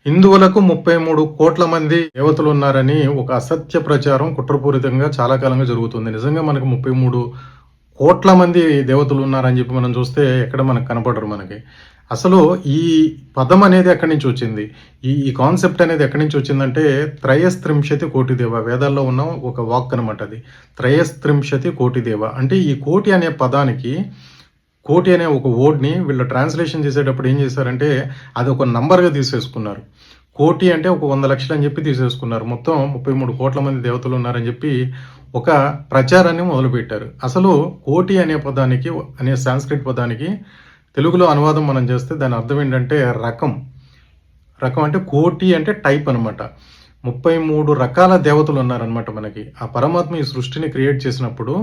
హిందువులకు 33 కోట్ల మంది దేవతలు ఉన్నారని ఒక అసత్య ప్రచారం కుట్రపూరితంగా చాలా కాలంగా జరుగుతుంది. నిజంగా మనకు 33 కోట్ల మంది దేవతలు ఉన్నారని చెప్పి మనం చూస్తే ఎక్కడ మనకు కనపడరు మనకి. అసలు ఈ పదం అనేది ఎక్కడి నుంచి వచ్చింది? ఈ ఈ కాన్సెప్ట్ అనేది ఎక్కడి నుంచి వచ్చిందంటే త్రయస్త్రింశతి కోటి దేవ, వేదాల్లో ఉన్న ఒక వాక్ అనమాట అది. త్రయస్త్రింశతి కోటి దేవ అంటే ఈ కోటి అనే పదానికి, కోటి అనే ఒక వర్డ్‌ని వీళ్ళు ట్రాన్స్‌లేషన్ చేసేటప్పుడు ఏం చేశారంటే అది ఒక నంబర్‌గా తీసేసుకున్నారు. కోటి అంటే ఒక 100 లక్షలు అని చెప్పి తీసేసుకున్నారు. మొత్తం 33 కోట్ల మంది దేవతలు ఉన్నారని చెప్పి ఒక ప్రచారాన్ని మొదలుపెట్టారు. అసలు కోటి అనే పదానికి, అనే సాంస్క్రిట్ పదానికి తెలుగులో అనువాదం మనం చేస్తే దాని అర్థం ఏంటంటే రకం. రకం అంటే కోటి అంటే టైప్ అనమాట. 33 రకాల దేవతలు ఉన్నారనమాట మనకి. ఆ పరమాత్మ ఈ సృష్టిని క్రియేట్ చేసినప్పుడు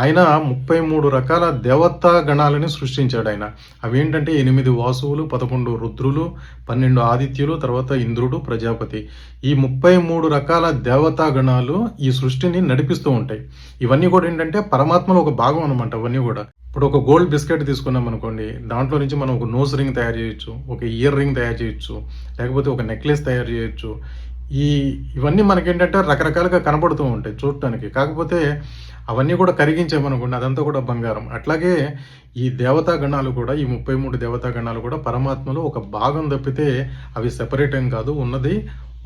ఆయన 33 రకాల దేవతా గణాలని సృష్టించాడు. అవేంటంటే 8 వాసువులు, 11 రుద్రులు, 12 ఆదిత్యులు, తర్వాత ఇంద్రుడు, ప్రజాపతి. ఈ 33 రకాల దేవతా గణాలు ఈ సృష్టిని నడిపిస్తూ ఉంటాయి. ఇవన్నీ కూడా ఏంటంటే పరమాత్మలో ఒక భాగం అనమాట. అవన్నీ కూడా ఇప్పుడు ఒక గోల్డ్ బిస్కెట్ తీసుకున్నాం అనుకోండి, దాంట్లో నుంచి మనం ఒక నోస్ రింగ్ తయారు చేయొచ్చు, ఒక ఇయర్ రింగ్ తయారు చేయొచ్చు, లేకపోతే ఒక నెక్లెస్ తయారు చేయొచ్చు. ఇవన్నీ మనకేంటంటే రకరకాలుగా కనపడుతూ ఉంటాయి చూడటానికి. కాకపోతే అవన్నీ కూడా కరిగించామనుకోండి అదంతా కూడా బంగారం. అట్లాగే ఈ దేవతా గణాలు కూడా, ఈ 33 దేవతా గణాలు కూడా పరమాత్మలో ఒక భాగం తప్పితే అవి సెపరేట్ ఏం కాదు. ఉన్నది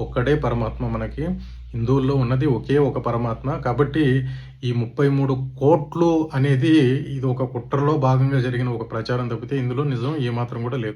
ఒక్కడే పరమాత్మ మనకి. హిందువుల్లో ఉన్నది ఒకే ఒక పరమాత్మ. కాబట్టి ఈ 33 కోట్లు అనేది ఇది ఒక కుట్రలో భాగంగా జరిగిన ఒక ప్రచారం తప్పితే ఇందులో నిజం ఏమాత్రం కూడా లేదు.